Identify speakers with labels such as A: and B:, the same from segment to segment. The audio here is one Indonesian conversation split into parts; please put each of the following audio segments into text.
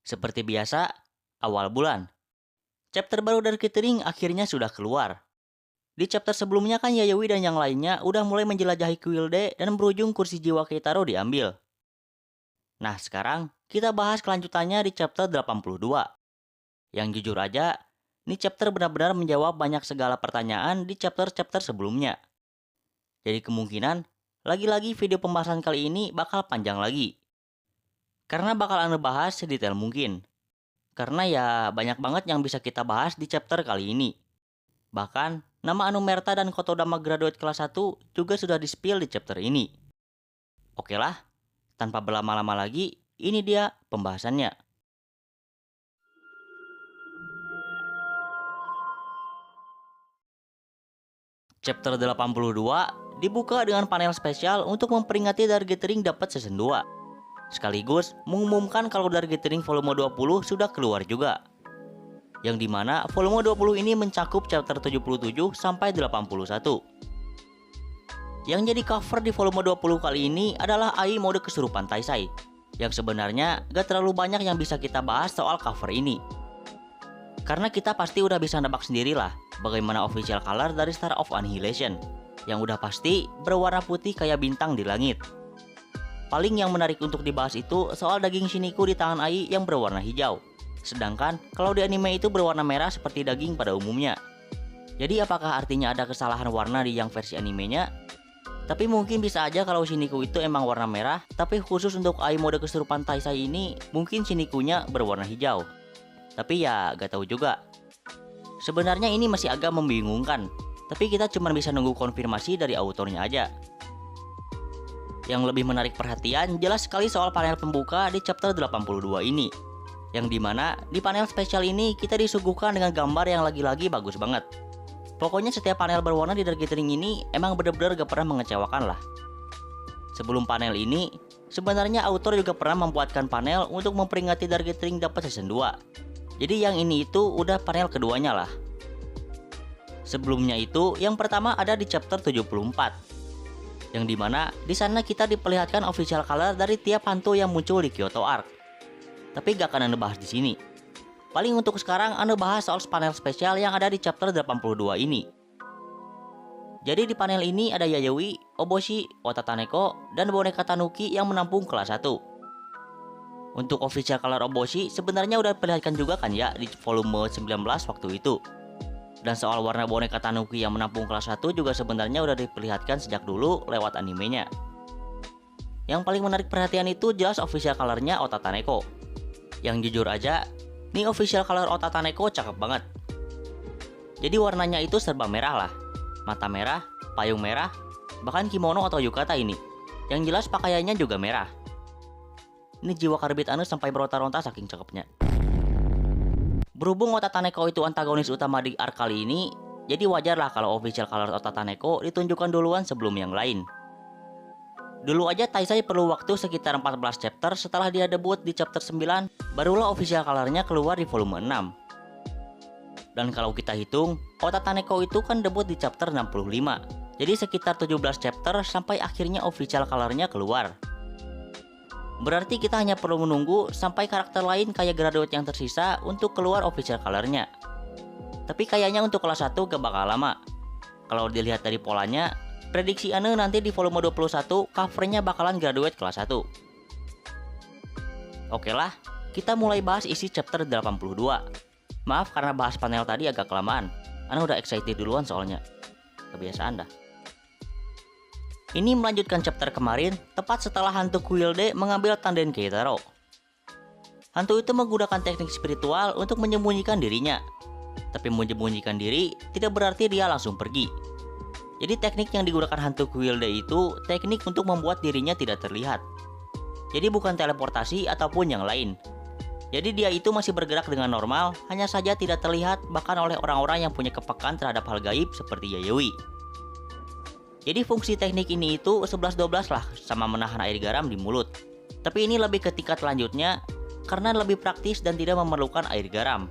A: Seperti biasa, awal bulan. Chapter baru dari Kittering akhirnya sudah keluar. Di chapter sebelumnya kan Yayoi dan yang lainnya udah mulai menjelajahi Quilde dan berujung kursi jiwa Keitaro diambil. Nah sekarang kita bahas kelanjutannya di chapter 82. Yang jujur aja, ini chapter benar-benar menjawab banyak segala pertanyaan di chapter-chapter sebelumnya. Jadi kemungkinan, lagi-lagi video pembahasan kali ini bakal panjang lagi. Karena bakal Anda bahas sedetail mungkin. Karena ya banyak banget yang bisa kita bahas di chapter kali ini. Bahkan, nama Anumerta dan Kotodama Graduate kelas 1 juga sudah di-spill di chapter ini. Oke lah, tanpa berlama-lama lagi, ini dia pembahasannya. Chapter 82 dibuka dengan panel spesial untuk memperingati Dark-Gathering dapat season 2. Sekaligus mengumumkan kalau Dark-Gathering volume 20 sudah keluar juga. Yang dimana volume 20 ini mencakup chapter 77 sampai 81. Yang jadi cover di volume 20 kali ini adalah AI mode kesurupan Taisai. Yang sebenarnya gak terlalu banyak yang bisa kita bahas soal cover ini. Karena kita pasti udah bisa nebak sendirilah bagaimana official color dari Star of Annihilation. Yang udah pasti berwarna putih kayak bintang di langit. Paling yang menarik untuk dibahas itu soal daging Shiniku di tangan Ai yang berwarna hijau. Sedangkan kalau di anime itu berwarna merah seperti daging pada umumnya. Jadi apakah artinya ada kesalahan warna di yang versi animenya? Tapi mungkin bisa aja kalau Shiniku itu emang warna merah, tapi khusus untuk Ai mode kesurupan Taisai ini mungkin Shinikunya berwarna hijau. Tapi ya gak tahu juga. Sebenarnya ini masih agak membingungkan, tapi kita cuma bisa nunggu konfirmasi dari autornya aja. Yang lebih menarik perhatian jelas sekali soal panel pembuka di chapter 82 ini. Yang dimana di panel spesial ini kita disuguhkan dengan gambar yang lagi-lagi bagus banget. Pokoknya setiap panel berwarna di Dark-Gathering ini emang bener-bener gak pernah mengecewakan lah. Sebelum panel ini, sebenarnya autor juga pernah membuatkan panel untuk memperingati Dark-Gathering dapat season 2. Jadi yang ini itu udah panel keduanya lah. Sebelumnya itu yang pertama ada di chapter 74. Yang dimana di sana kita diperlihatkan official color dari tiap hantu yang muncul di Kyoto Arc. Tapi gak akan Anda bahas di sini. Paling untuk sekarang Anda bahas soal panel spesial yang ada di chapter 82 ini. Jadi di panel ini ada Yayoi, Oboshi, Otataneko, dan boneka Tanuki yang menampung kelas 1. Untuk official color Oboshi sebenarnya udah diperlihatkan juga kan ya di volume 19 waktu itu. Dan soal warna boneka Tanuki yang menampung kelas 1 juga sebenarnya udah diperlihatkan sejak dulu lewat animenya. Yang paling menarik perhatian itu jelas official colornya Otataneko. Yang jujur aja, nih official color Otataneko cakep banget. Jadi warnanya itu serba merah lah. Mata merah, payung merah, bahkan kimono atau yukata ini. Yang jelas pakaiannya juga merah. Ini jiwa karbit anu sampai beronta-ronta saking cakepnya. Berhubung Otataneko itu antagonis utama di arc kali ini, jadi wajar lah kalau official color Otataneko ditunjukkan duluan sebelum yang lain. Dulu aja Taisai perlu waktu sekitar 14 chapter setelah dia debut di chapter 9, barulah official colornya keluar di volume 6. Dan kalau kita hitung, Otataneko itu kan debut di chapter 65, jadi sekitar 17 chapter sampai akhirnya official colornya keluar. Berarti kita hanya perlu menunggu sampai karakter lain kayak graduate yang tersisa untuk keluar official colornya. Tapi kayaknya untuk kelas 1 gak bakal lama. Kalau dilihat dari polanya, prediksi Ane nanti di volume 21 covernya bakalan graduate kelas 1. Oke lah, kita mulai bahas isi chapter 82. Maaf karena bahas panel tadi agak kelamaan. Ane udah excited duluan soalnya. Kebiasaan dah. Ini melanjutkan chapter kemarin, tepat setelah hantu Quilde mengambil tanden Keitaro. Hantu itu menggunakan teknik spiritual untuk menyembunyikan dirinya. Tapi menyembunyikan diri tidak berarti dia langsung pergi. Jadi teknik yang digunakan hantu Quilde itu teknik untuk membuat dirinya tidak terlihat. Jadi bukan teleportasi ataupun yang lain. Jadi dia itu masih bergerak dengan normal, hanya saja tidak terlihat bahkan oleh orang-orang yang punya kepekaan terhadap hal gaib seperti Yayoi. Jadi fungsi teknik ini itu 11-12 lah sama menahan air garam di mulut. Tapi ini lebih ke tingkat lanjutnya karena lebih praktis dan tidak memerlukan air garam.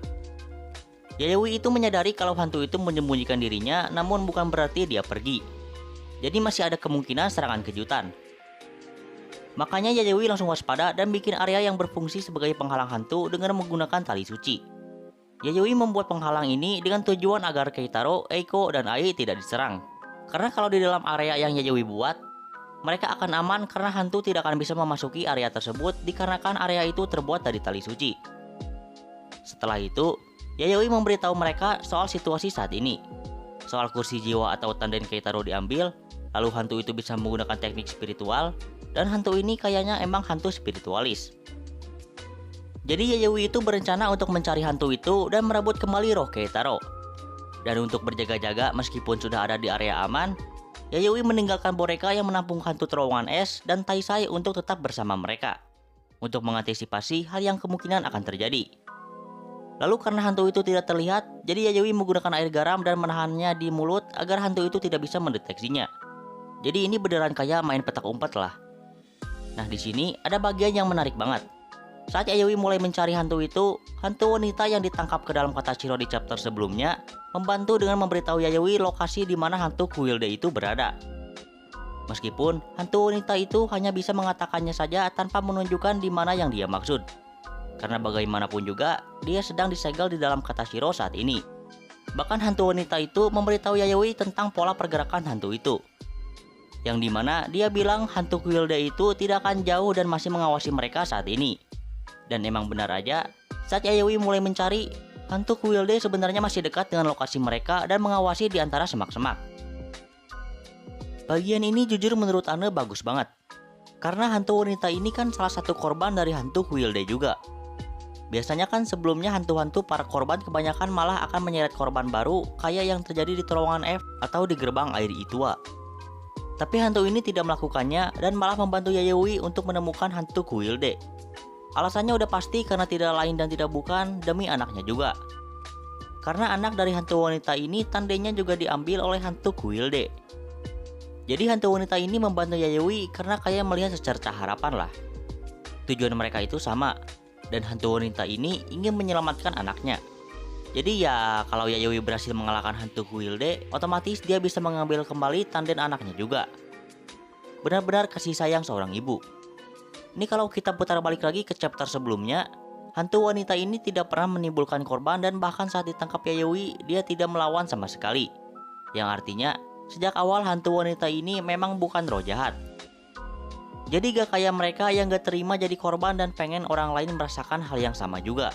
A: Yayoi itu menyadari kalau hantu itu menyembunyikan dirinya namun bukan berarti dia pergi. Jadi masih ada kemungkinan serangan kejutan. Makanya Yayoi langsung waspada dan bikin area yang berfungsi sebagai penghalang hantu dengan menggunakan tali suci. Yayoi membuat penghalang ini dengan tujuan agar Keitaro, Eiko, dan Ai tidak diserang. Karena kalau di dalam area yang Yayoi buat, mereka akan aman karena hantu tidak akan bisa memasuki area tersebut dikarenakan area itu terbuat dari tali suci. Setelah itu, Yayoi memberitahu mereka soal situasi saat ini. Soal kursi jiwa atau tanden Keitaro diambil, lalu hantu itu bisa menggunakan teknik spiritual, dan hantu ini kayaknya emang hantu spiritualis. Jadi Yayoi itu berencana untuk mencari hantu itu dan merebut kembali roh Keitaro. Dan untuk berjaga-jaga meskipun sudah ada di area aman, Yayoi meninggalkan boneka yang menampung hantu terowongan es dan Taisai untuk tetap bersama mereka, untuk mengantisipasi hal yang kemungkinan akan terjadi. Lalu karena hantu itu tidak terlihat, jadi Yayoi menggunakan air garam dan menahannya di mulut agar hantu itu tidak bisa mendeteksinya. Jadi ini beneran kayak main petak umpet lah. Nah di sini ada bagian yang menarik banget. Saat Yayoi mulai mencari hantu itu, hantu wanita yang ditangkap ke dalam Katashiro di chapter sebelumnya membantu dengan memberitahu Yayoi lokasi di mana hantu Kuilde itu berada. Meskipun hantu wanita itu hanya bisa mengatakannya saja tanpa menunjukkan di mana yang dia maksud. Karena bagaimanapun juga, dia sedang disegel di dalam Katashiro saat ini. Bahkan hantu wanita itu memberitahu Yayoi tentang pola pergerakan hantu itu. Yang dimana dia bilang hantu Kuilde itu tidak akan jauh dan masih mengawasi mereka saat ini. Dan emang benar aja, saat Yayoi mulai mencari, hantu Kuilde sebenarnya masih dekat dengan lokasi mereka dan mengawasi di antara semak-semak. Bagian ini jujur menurut Ane bagus banget. Karena hantu wanita ini kan salah satu korban dari hantu Kuilde juga. Biasanya kan sebelumnya hantu-hantu para korban kebanyakan malah akan menyeret korban baru kayak yang terjadi di terowongan F atau di gerbang air Itua. Tapi hantu ini tidak melakukannya dan malah membantu Yayoi untuk menemukan hantu Kuilde. Alasannya udah pasti karena tidak lain dan tidak bukan demi anaknya juga. Karena anak dari hantu wanita ini tandanya juga diambil oleh hantu Kuilde. Jadi hantu wanita ini membantu Yayoi karena kayak melihat secercah harapan lah. Tujuan mereka itu sama. Dan hantu wanita ini ingin menyelamatkan anaknya. Jadi ya kalau Yayoi berhasil mengalahkan hantu Kuilde, otomatis dia bisa mengambil kembali tanden anaknya juga. Benar-benar kasih sayang seorang ibu. Ini kalau kita putar balik lagi ke chapter sebelumnya, hantu wanita ini tidak pernah menimbulkan korban dan bahkan saat ditangkap Yayoi, dia tidak melawan sama sekali. Yang artinya, sejak awal hantu wanita ini memang bukan roh jahat. Jadi gak kayak mereka yang gak terima jadi korban dan pengen orang lain merasakan hal yang sama juga.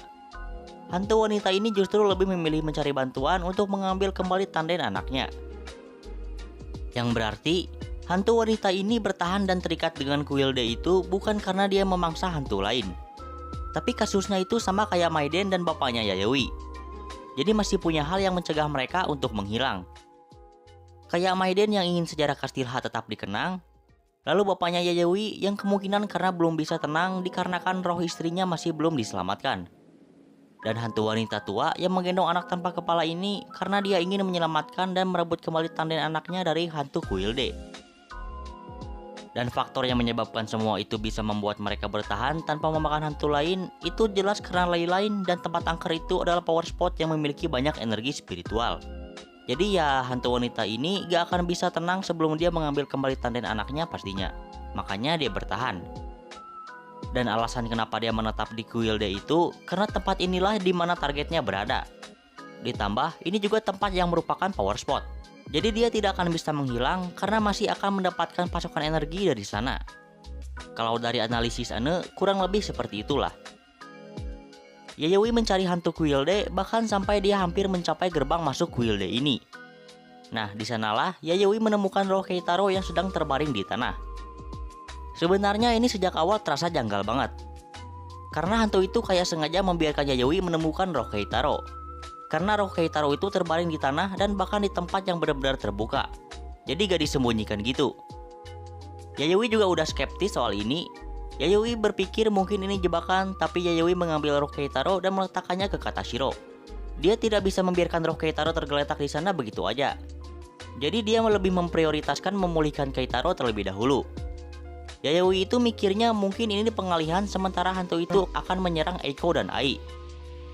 A: Hantu wanita ini justru lebih memilih mencari bantuan untuk mengambil kembali tanden anaknya. Yang berarti, hantu wanita ini bertahan dan terikat dengan Kuilde itu bukan karena dia memangsa hantu lain. Tapi kasusnya itu sama kayak Maiden dan bapaknya Yayoi. Jadi masih punya hal yang mencegah mereka untuk menghilang. Kayak Maiden yang ingin sejarah Kastilha tetap dikenang, lalu bapaknya Yayoi yang kemungkinan karena belum bisa tenang dikarenakan roh istrinya masih belum diselamatkan. Dan hantu wanita tua yang menggendong anak tanpa kepala ini karena dia ingin menyelamatkan dan merebut kembali tanden anaknya dari hantu Kuilde. Dan faktor yang menyebabkan semua itu bisa membuat mereka bertahan tanpa memakan hantu lain itu jelas karena lain-lain dan tempat angker itu adalah power spot yang memiliki banyak energi spiritual. Jadi ya hantu wanita ini gak akan bisa tenang sebelum dia mengambil kembali tanden anaknya pastinya. Makanya dia bertahan. Dan alasan kenapa dia menetap di Kuilde itu karena tempat inilah di mana targetnya berada. Ditambah ini juga tempat yang merupakan power spot. Jadi dia tidak akan bisa menghilang karena masih akan mendapatkan pasokan energi dari sana. Kalau dari analisis Ane kurang lebih seperti itulah. Yayoi mencari hantu Kuilde bahkan sampai dia hampir mencapai gerbang masuk Kuilde ini. Nah, di sanalah Yayoi menemukan roh Keitaro yang sedang terbaring di tanah. Sebenarnya ini sejak awal terasa janggal banget. Karena hantu itu kayak sengaja membiarkan Yayoi menemukan roh Keitaro. Karena roh Keitaro itu terbaring di tanah dan bahkan di tempat yang benar-benar terbuka. Jadi gak disembunyikan gitu. Yayoi juga udah skeptis soal ini. Yayoi berpikir mungkin ini jebakan, tapi Yayoi mengambil roh Keitaro dan meletakkannya ke Katashiro. Dia tidak bisa membiarkan roh Keitaro tergeletak di sana begitu aja. Jadi dia lebih memprioritaskan memulihkan Keitaro terlebih dahulu. Yayoi itu mikirnya mungkin ini pengalihan sementara hantu itu akan menyerang Eiko dan Ai.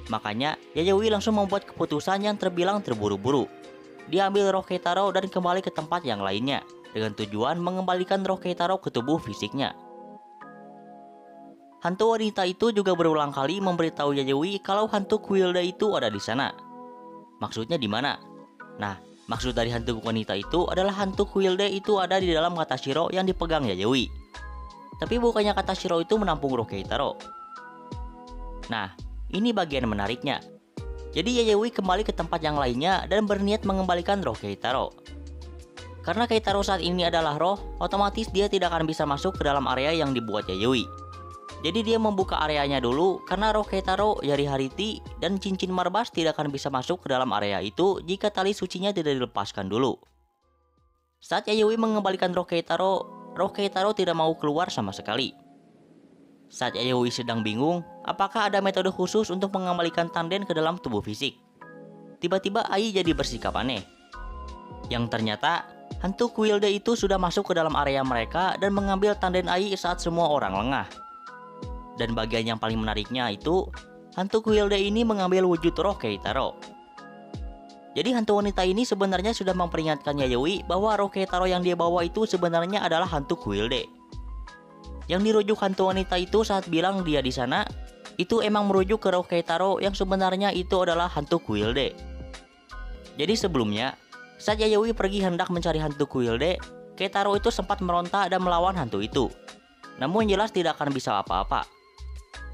A: Makanya Yayoi langsung membuat keputusan yang terbilang terburu-buru. Dia ambil roh Keitaro dan kembali ke tempat yang lainnya dengan tujuan mengembalikan roh Keitaro ke tubuh fisiknya. hantu wanita itu juga berulang kali memberitahu Yayoi kalau hantu Quilde itu ada di sana. Maksudnya di mana? Nah, maksud dari hantu wanita itu adalah hantu Quilde itu ada di dalam Katashiro yang dipegang Yayoi. Tapi bukannya Katashiro itu menampung roh Keitaro. Nah, ini bagian menariknya. Jadi Yayoi kembali ke tempat yang lainnya dan berniat mengembalikan roh Keitaro. Karena Keitaro saat ini adalah roh, otomatis dia tidak akan bisa masuk ke dalam area yang dibuat Yayoi. Jadi dia membuka areanya dulu karena roh Keitaro, Yari Hariti, dan cincin Marbas tidak akan bisa masuk ke dalam area itu jika tali sucinya tidak dilepaskan dulu. Saat Yayoi mengembalikan roh Keitaro tidak mau keluar sama sekali. Saat Yayoi sedang bingung, apakah ada metode khusus untuk mengembalikan Tanden ke dalam tubuh fisik? Tiba-tiba Ai jadi bersikap aneh. Yang ternyata, hantu Quilde itu sudah masuk ke dalam area mereka dan mengambil Tanden Ai saat semua orang lengah. Dan bagian yang paling menariknya itu, hantu Quilde ini mengambil wujud roh Keitaro. Jadi hantu wanita ini sebenarnya sudah memperingatkan Yayoi bahwa roh Keitaro yang dia bawa itu sebenarnya adalah hantu Quilde. Yang dirujuk hantu wanita itu saat bilang dia di sana, itu emang merujuk ke roh Keitaro yang sebenarnya itu adalah hantu Quilde. Jadi sebelumnya, saat Yayoi pergi hendak mencari hantu Quilde, Keitaro itu sempat meronta dan melawan hantu itu. Namun jelas tidak akan bisa apa-apa.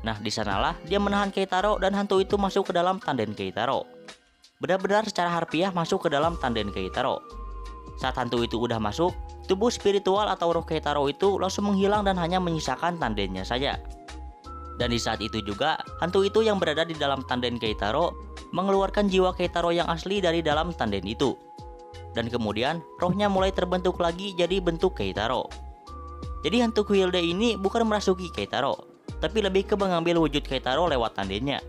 A: Nah, di sanalah dia menahan Keitaro dan hantu itu masuk ke dalam Tanden Keitaro. Benar-benar secara harfiah masuk ke dalam Tanden Keitaro. Saat hantu itu udah masuk, tubuh spiritual atau roh Keitaro itu langsung menghilang dan hanya menyisakan tandennya saja. Dan di saat itu juga, hantu itu yang berada di dalam Tanden Keitaro mengeluarkan jiwa Keitaro yang asli dari dalam tanden itu. Dan kemudian, rohnya mulai terbentuk lagi jadi bentuk Keitaro. Jadi hantu Quilde ini bukan merasuki Keitaro, tapi lebih ke mengambil wujud Keitaro lewat tandennya.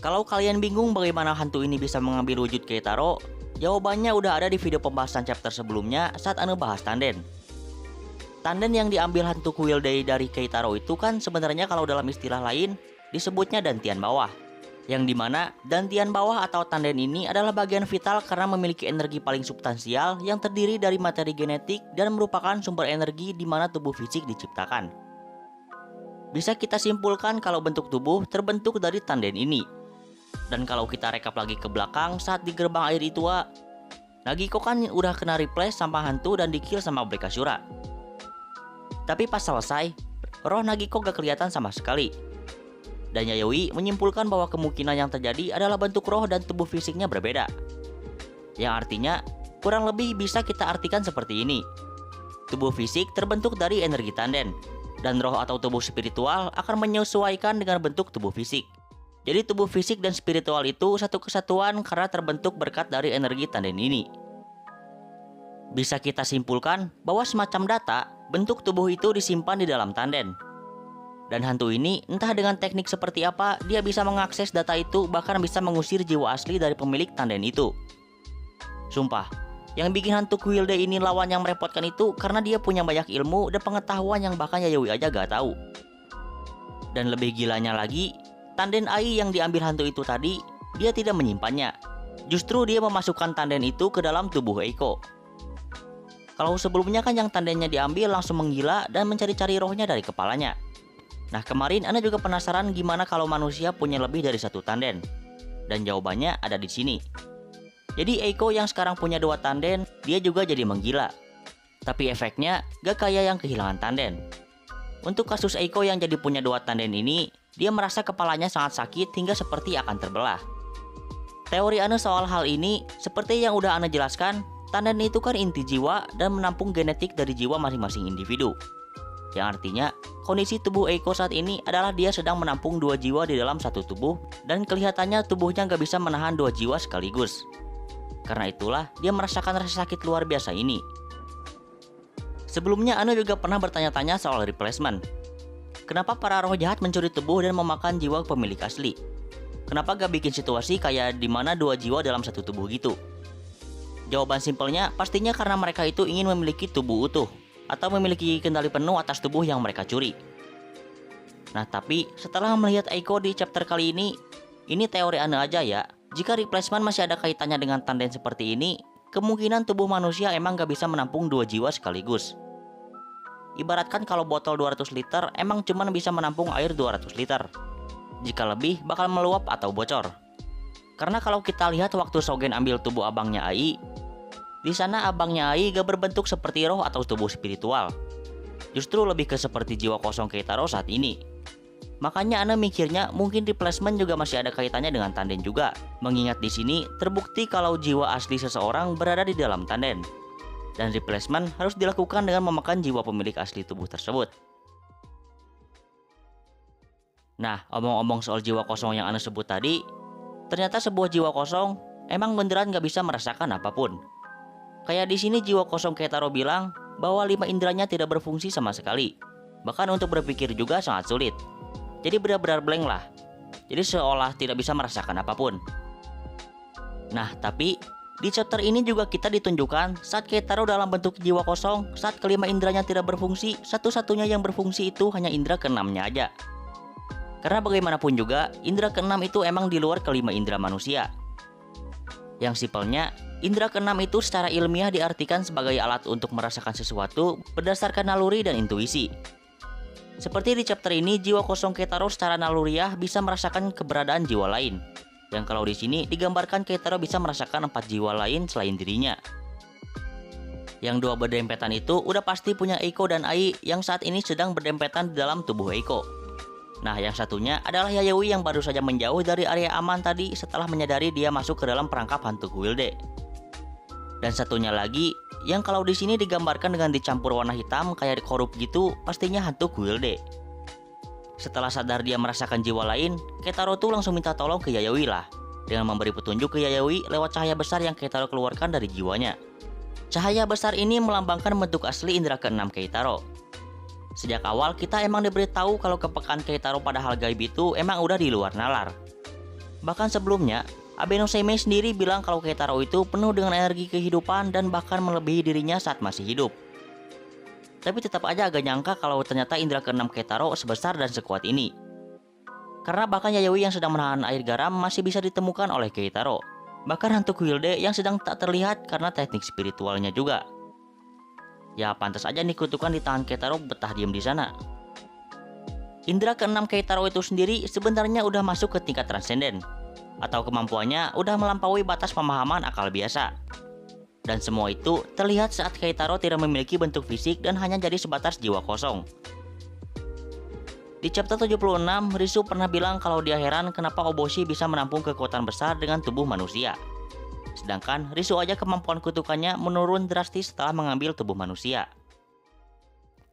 A: Kalau kalian bingung bagaimana hantu ini bisa mengambil wujud Keitaro, jawabannya udah ada di video pembahasan chapter sebelumnya saat Anu bahas Tanden. Tanden yang diambil hantu Quilde dari Keitaro itu kan sebenarnya kalau dalam istilah lain disebutnya dantian bawah. Yang dimana dantian bawah atau Tanden ini adalah bagian vital karena memiliki energi paling substansial yang terdiri dari materi genetik dan merupakan sumber energi di mana tubuh fisik diciptakan. Bisa kita simpulkan kalau bentuk tubuh terbentuk dari Tanden ini. Dan kalau kita rekap lagi ke belakang saat di gerbang air Itua, Nagiko kan udah kena replace sama hantu dan di-kill sama Blekasura. Tapi pas selesai, roh Nagiko gak kelihatan sama sekali. Dan Yayoi menyimpulkan bahwa kemungkinan yang terjadi adalah bentuk roh dan tubuh fisiknya berbeda. Yang artinya, kurang lebih bisa kita artikan seperti ini. Tubuh fisik terbentuk dari energi Tanden, dan roh atau tubuh spiritual akan menyesuaikan dengan bentuk tubuh fisik. Jadi tubuh fisik dan spiritual itu satu kesatuan karena terbentuk berkat dari energi Tanden ini. Bisa kita simpulkan bahwa semacam data, bentuk tubuh itu disimpan di dalam Tanden. Dan hantu ini entah dengan teknik seperti apa, dia bisa mengakses data itu bahkan bisa mengusir jiwa asli dari pemilik Tanden itu. Sumpah, yang bikin hantu Quilde ini lawan yang merepotkan itu karena dia punya banyak ilmu dan pengetahuan yang bahkan Yayoi aja gak tahu. Dan lebih gilanya lagi, Tanden Ai yang diambil hantu itu tadi, dia tidak menyimpannya. Justru dia memasukkan Tanden itu ke dalam tubuh Eiko. Kalau sebelumnya kan yang Tandennya diambil langsung menggila dan mencari-cari rohnya dari kepalanya. Nah kemarin Ana juga penasaran gimana kalau manusia punya lebih dari satu Tanden. Dan jawabannya ada di sini. Jadi Eiko yang sekarang punya 2 Tanden, dia juga jadi menggila. Tapi efeknya gak kayak yang kehilangan Tanden. Untuk kasus Eiko yang jadi punya 2 Tanden ini, dia merasa kepalanya sangat sakit hingga seperti akan terbelah. Teori Ana soal hal ini, seperti yang udah Ana jelaskan, Tanden itu kan inti jiwa dan menampung genetik dari jiwa masing-masing individu. Yang artinya, kondisi tubuh Eiko saat ini adalah dia sedang menampung 2 jiwa di dalam satu tubuh, dan kelihatannya tubuhnya gak bisa menahan 2 jiwa sekaligus. Karena itulah, dia merasakan rasa sakit luar biasa ini. Sebelumnya Ana juga pernah bertanya-tanya soal replacement. Kenapa para roh jahat mencuri tubuh dan memakan jiwa pemilik asli? Kenapa gak bikin situasi kayak dimana 2 jiwa dalam satu tubuh gitu? Jawaban simpelnya pastinya karena mereka itu ingin memiliki tubuh utuh atau memiliki kendali penuh atas tubuh yang mereka curi. Nah tapi setelah melihat Eiko di chapter kali ini teori Ana aja ya. Jika replacement masih ada kaitannya dengan Tanden seperti ini, kemungkinan tubuh manusia emang gak bisa menampung 2 jiwa sekaligus. ibaratkan kalau botol 200 liter emang cuman bisa menampung air 200 liter. Jika lebih bakal meluap atau bocor. Karena kalau kita lihat waktu Sogen ambil tubuh abangnya Ai, di sana abangnya Ai gak berbentuk seperti roh atau tubuh spiritual. Justru lebih ke seperti jiwa kosong Keitaro saat ini. Makanya Ana mikirnya mungkin replacement juga masih ada kaitannya dengan Tanden juga. Mengingat di sini terbukti kalau jiwa asli seseorang berada di dalam Tanden. Dan replacement harus dilakukan dengan memakan jiwa pemilik asli tubuh tersebut. Nah, omong-omong soal jiwa kosong yang Ana sebut tadi, ternyata sebuah jiwa kosong emang beneran gak bisa merasakan apapun. Kayak di sini jiwa kosong Keitaro bilang bahwa 5 inderanya tidak berfungsi sama sekali. Bahkan untuk berpikir juga sangat sulit. Jadi benar-benar blank lah. Jadi seolah tidak bisa merasakan apapun. Nah, tapi di chapter ini juga kita ditunjukkan saat Keitaro dalam bentuk jiwa kosong, saat kelima inderanya tidak berfungsi, satu-satunya yang berfungsi itu hanya indera keenamnya aja. Karena bagaimanapun juga, indera keenam itu emang di luar kelima indera manusia. Yang simpelnya, indera keenam itu secara ilmiah diartikan sebagai alat untuk merasakan sesuatu berdasarkan naluri dan intuisi. Seperti di chapter ini, jiwa kosong Keitaro secara naluriah bisa merasakan keberadaan jiwa lain. Yang kalau di sini digambarkan Keitaro bisa merasakan 4 jiwa lain selain dirinya. Yang dua berdempetan itu udah pasti punya Eiko dan Ai yang saat ini sedang berdempetan di dalam tubuh Eiko. Nah, yang satunya adalah Yayoi yang baru saja menjauh dari area aman tadi setelah menyadari dia masuk ke dalam perangkap hantu Guilde. Dan satunya lagi, yang kalau di sini digambarkan dengan dicampur warna hitam kayak korup gitu, pastinya hantu Guilde. Setelah sadar dia merasakan jiwa lain, Keitaro tuh langsung minta tolong ke Yayoi lah, dengan memberi petunjuk ke Yayoi lewat cahaya besar yang Keitaro keluarkan dari jiwanya. Cahaya besar ini melambangkan bentuk asli indera keenam Keitaro. Sejak awal kita emang diberitahu kalau kepekaan Keitaro pada hal gaib itu emang udah di luar nalar. Bahkan sebelumnya, Abe no Seimei sendiri bilang kalau Keitaro itu penuh dengan energi kehidupan dan bahkan melebihi dirinya saat masih hidup. Tapi tetap aja agak nyangka kalau ternyata indera keenam Keitaro sebesar dan sekuat ini. Karena bahkan Yayoi yang sedang menahan air garam masih bisa ditemukan oleh Keitaro. Bahkan hantu Guilde yang sedang tak terlihat karena teknik spiritualnya juga. Ya pantas aja nih kutukan di tangan Keitaro betah diem di sana. Indera keenam Keitaro itu sendiri sebenarnya udah masuk ke tingkat transenden. Atau kemampuannya udah melampaui batas pemahaman akal biasa. Dan semua itu terlihat saat Keitaro tidak memiliki bentuk fisik dan hanya jadi sebatas jiwa kosong. Di chapter 76, Risu pernah bilang kalau dia heran kenapa Oboshi bisa menampung kekuatan besar dengan tubuh manusia. Sedangkan Risu aja kemampuan kutukannya menurun drastis setelah mengambil tubuh manusia.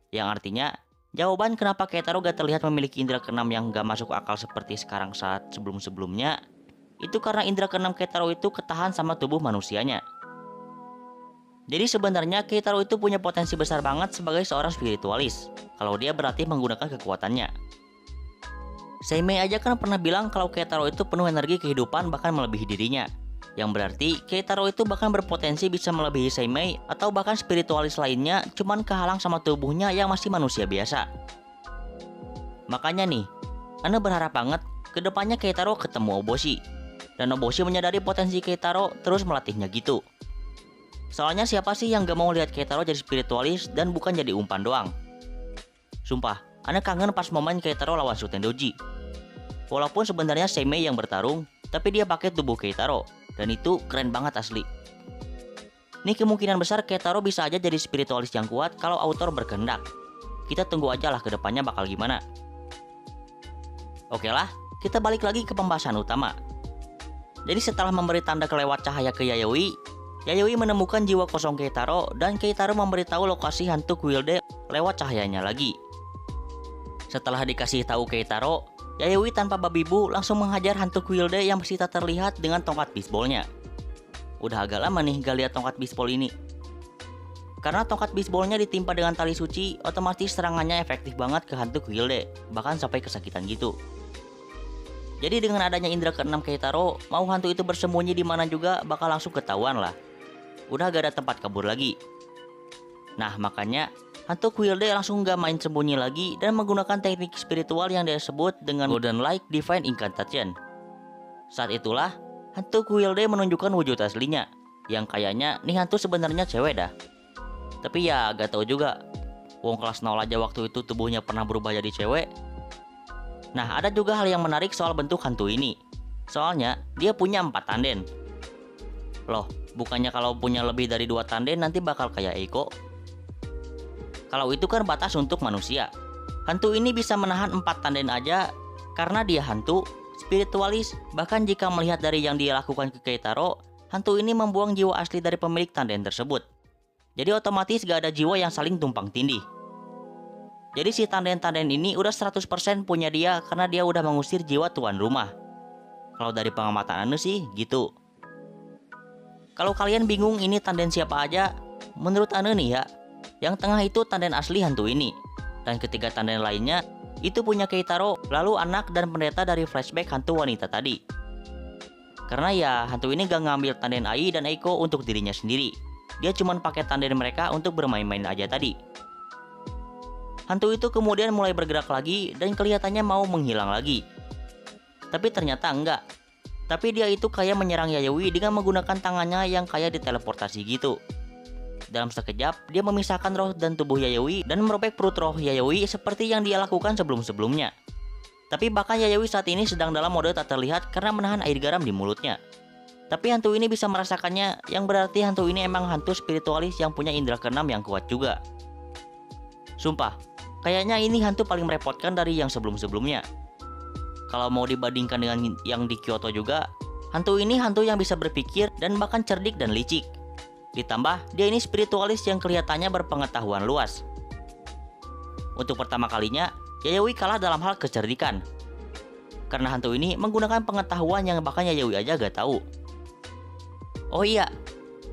A: Yang artinya, jawaban kenapa Keitaro gak terlihat memiliki indera keenam yang gak masuk akal seperti sekarang saat sebelum-sebelumnya, itu karena indera keenam Keitaro itu ketahan sama tubuh manusianya. Jadi sebenarnya Keitaro itu punya potensi besar banget sebagai seorang spiritualis, kalau dia berlatih menggunakan kekuatannya. Seimei aja kan pernah bilang kalau Keitaro itu penuh energi kehidupan bahkan melebihi dirinya. Yang berarti Keitaro itu bahkan berpotensi bisa melebihi Seimei atau bahkan spiritualis lainnya, cuman kehalang sama tubuhnya yang masih manusia biasa. Makanya nih, Ana berharap banget kedepannya Keitaro ketemu Oboshi. Dan Oboshi menyadari potensi Keitaro terus melatihnya gitu. Soalnya siapa sih yang gak mau lihat Keitaro jadi spiritualis dan bukan jadi umpan doang? Sumpah, Ana kangen pas momen Keitaro lawan Sutendoji. Walaupun sebenarnya Seimei yang bertarung, tapi dia pakai tubuh Keitaro. Dan itu keren banget asli. Nih kemungkinan besar Keitaro bisa aja jadi spiritualis yang kuat kalau autor berkehendak. Kita tunggu aja lah kedepannya bakal gimana. Oke lah, kita balik lagi ke pembahasan utama. Jadi setelah memberi tanda kelewat cahaya ke Yayoi, Yayoi menemukan jiwa kosong Keitaro dan Keitaro memberitahu lokasi hantu Guilde lewat cahayanya lagi. Setelah dikasih tahu Keitaro, Yayoi tanpa babi bu langsung menghajar hantu Guilde yang masih tak terlihat dengan tongkat bisbolnya. Udah agak lama nih gak lihat tongkat bisbol ini. Karena tongkat bisbolnya ditimpa dengan tali suci, otomatis serangannya efektif banget ke hantu Guilde, bahkan sampai kesakitan gitu. Jadi dengan adanya indera keenam Keitaro, mau hantu itu bersembunyi di mana juga bakal langsung ketahuan lah. Udah gak ada tempat kabur lagi. Nah makanya hantu Guilde langsung gak main sembunyi lagi dan menggunakan teknik spiritual yang dia sebut dengan Golden Light Divine Incantation. Saat itulah hantu Guilde menunjukkan wujud aslinya, yang kayaknya nih hantu sebenarnya cewek dah. Tapi ya gak tahu juga. Wong kelas 0 aja waktu itu tubuhnya pernah berubah jadi cewek. Nah, ada juga hal yang menarik soal bentuk hantu ini. Soalnya, dia punya 4 tanden. Loh, bukannya kalau punya lebih dari 2 tanden nanti bakal kayak Eiko? Kalau itu kan batas untuk manusia. Hantu ini bisa menahan 4 tanden aja karena dia hantu, spiritualis. Bahkan jika melihat dari yang dia lakukan ke Keitaro, hantu ini membuang jiwa asli dari pemilik tanden tersebut. Jadi otomatis gak ada jiwa yang saling tumpang tindih. Jadi si tanden-tanden ini udah 100% punya dia karena dia udah mengusir jiwa tuan rumah. Kalau dari pengamatan Ane sih gitu. Kalau kalian bingung ini tanden siapa aja, menurut Ane nih ya, yang tengah itu tanden asli hantu ini. Dan ketiga tanden lainnya itu punya Keitaro, lalu anak dan pendeta dari flashback hantu wanita tadi. Karena ya hantu ini gak ngambil tanden Ai dan Eiko untuk dirinya sendiri. Dia cuma pakai tanden mereka untuk bermain-main aja tadi. Hantu itu kemudian mulai bergerak lagi dan kelihatannya mau menghilang lagi. Tapi ternyata enggak. Tapi dia itu kayak menyerang Yayoi dengan menggunakan tangannya yang kayak diteleportasi gitu. Dalam sekejap, dia memisahkan roh dan tubuh Yayoi dan merobek perut roh Yayoi seperti yang dia lakukan sebelum-sebelumnya. Tapi bahkan Yayoi saat ini sedang dalam mode tak terlihat karena menahan air garam di mulutnya. Tapi hantu ini bisa merasakannya, yang berarti hantu ini emang hantu spiritualis yang punya indera keenam yang kuat juga. Sumpah, kayaknya ini hantu paling merepotkan dari yang sebelum-sebelumnya. Kalau mau dibandingkan dengan yang di Kyoto juga, hantu ini hantu yang bisa berpikir dan bahkan cerdik dan licik. Ditambah, dia ini spiritualis yang kelihatannya berpengetahuan luas. Untuk pertama kalinya, Yayoi kalah dalam hal kecerdikan. Karena hantu ini menggunakan pengetahuan yang bahkan Yayoi aja gak tahu. Oh iya,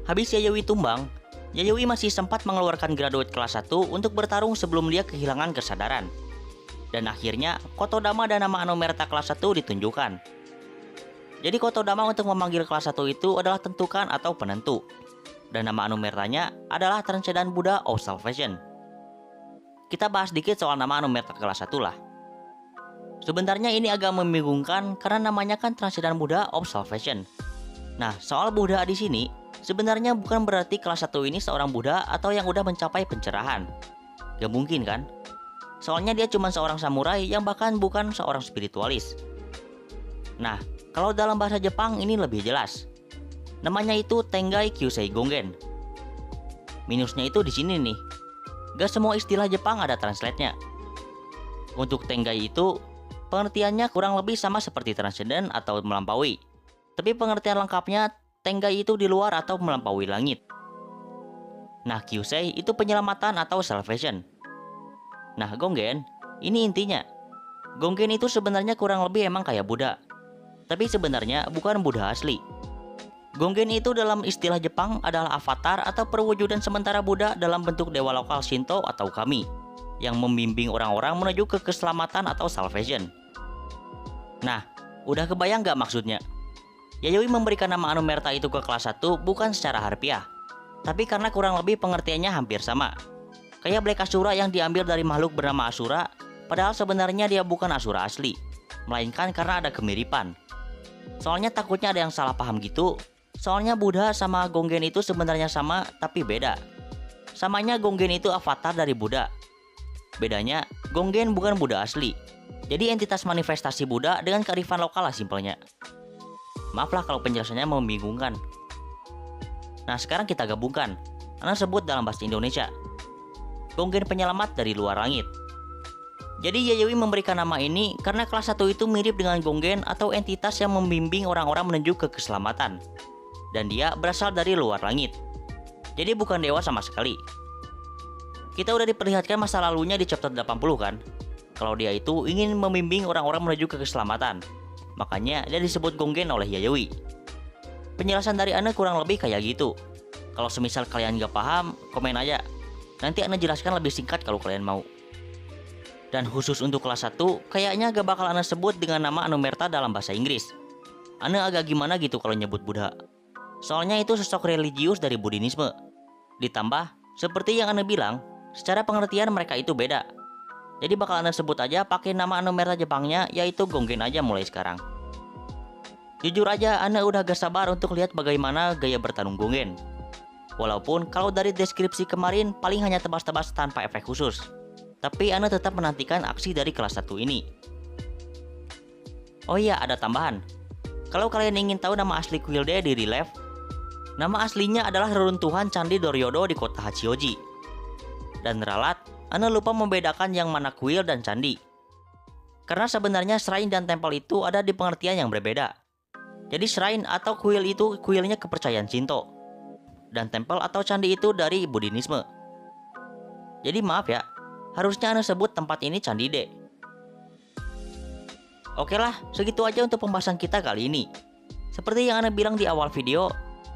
A: habis Yayoi tumbang, Yayoi masih sempat mengeluarkan graduate kelas 1 untuk bertarung sebelum dia kehilangan kesadaran. Dan akhirnya, Kotodama dan nama Anomerta kelas 1 ditunjukkan. Jadi Kotodama untuk memanggil kelas 1 itu adalah tentukan atau penentu. Dan nama Anomertanya adalah Transcendent Buddha of Salvation. Kita bahas dikit soal nama Anomerta kelas 1 lah. Sebenarnya ini agak membingungkan karena namanya kan Transcendent Buddha of Salvation. Nah, soal Buddha di sini sebenarnya bukan berarti kelas 1 ini seorang Buddha atau yang udah mencapai pencerahan. Gak mungkin kan? Soalnya dia cuma seorang samurai yang bahkan bukan seorang spiritualis. Nah, kalau dalam bahasa Jepang ini lebih jelas. Namanya itu Tengai Kyusei Gongen. Minusnya itu di sini nih. Gak semua istilah Jepang ada translate-nya. Untuk Tengai itu, pengertiannya kurang lebih sama seperti transcendent atau melampaui. Tapi pengertian lengkapnya, Tengai itu di luar atau melampaui langit. Nah, Kyusei itu penyelamatan atau salvation. Nah, Gongen, ini intinya. Gongen itu sebenarnya kurang lebih emang kayak Buddha. Tapi sebenarnya bukan Buddha asli. Gongen itu dalam istilah Jepang adalah avatar atau perwujudan sementara Buddha dalam bentuk dewa lokal Shinto atau kami, yang membimbing orang-orang menuju ke keselamatan atau salvation. Nah, udah kebayang gak maksudnya? Yayoi memberikan nama Anomerta itu ke kelas 1 bukan secara harfiah, tapi karena kurang lebih pengertiannya hampir sama. Kayak Black Asura yang diambil dari makhluk bernama Asura, padahal sebenarnya dia bukan Asura asli, melainkan karena ada kemiripan. Soalnya takutnya ada yang salah paham gitu. Soalnya Buddha sama Gongen itu sebenarnya sama, tapi beda. Samanya Gongen itu avatar dari Buddha. Bedanya, Gongen bukan Buddha asli. Jadi entitas manifestasi Buddha dengan kearifan lokal lah simpelnya. Maaf lah kalau penjelasannya membingungkan. Nah, sekarang kita gabungkan. Ana sebut dalam bahasa Indonesia. Gongen penyelamat dari luar langit. Jadi Yayoi memberikan nama ini karena kelas 1 itu mirip dengan Gongen atau entitas yang membimbing orang-orang menuju ke keselamatan. Dan dia berasal dari luar langit. Jadi bukan dewa sama sekali. Kita udah diperlihatkan masa lalunya di chapter 80 kan? Kalau dia itu ingin membimbing orang-orang menuju ke keselamatan. Makanya dia disebut Gongen oleh Yayoi. Penjelasan dari Ana kurang lebih kayak gitu. Kalau semisal kalian gak paham, komen aja. Nanti Ana jelaskan lebih singkat kalau kalian mau. Dan khusus untuk kelas 1, kayaknya gak bakal Ana sebut dengan nama Anomerta dalam bahasa Inggris. Ana agak gimana gitu kalau nyebut Buddha. Soalnya itu sosok religius dari Buddhisme. Ditambah, seperti yang Ana bilang, secara pengertian mereka itu beda. Jadi bakal Ana sebut aja pakai nama Anomerta Jepangnya, yaitu Gongen aja mulai sekarang. Jujur aja Ana udah gak sabar untuk lihat bagaimana gaya bertarung Gongen. Walaupun kalau dari deskripsi kemarin paling hanya tebas-tebas tanpa efek khusus. Tapi Anda tetap menantikan aksi dari kelas 1 ini. Oh iya, ada tambahan. Kalau kalian ingin tahu nama asli Quilde di relief, nama aslinya adalah reruntuhan Candi Doryodo di kota Hachioji. Dan ralat, Anda lupa membedakan yang mana kuil dan candi. Karena sebenarnya shrine dan tempel itu ada di pengertian yang berbeda. Jadi shrine atau kuil itu kuilnya kepercayaan Shinto. Dan tempel atau candi itu dari Buddhisme. Jadi maaf ya, harusnya Anda sebut tempat ini Candi D. Oke lah, segitu aja untuk pembahasan kita kali ini. Seperti yang Anda bilang di awal video,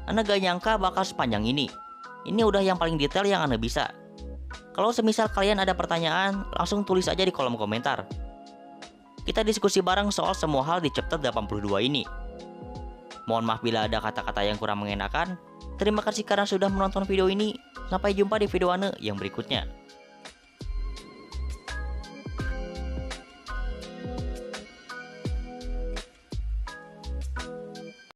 A: Anda gak nyangka bakal sepanjang ini. Ini udah yang paling detail yang Anda bisa. Kalau semisal kalian ada pertanyaan, langsung tulis aja di kolom komentar. Kita diskusi bareng soal semua hal di chapter 82 ini. Mohon maaf bila ada kata-kata yang kurang mengenakan. Terima kasih karena sudah menonton video ini. Sampai jumpa di video Anda yang berikutnya.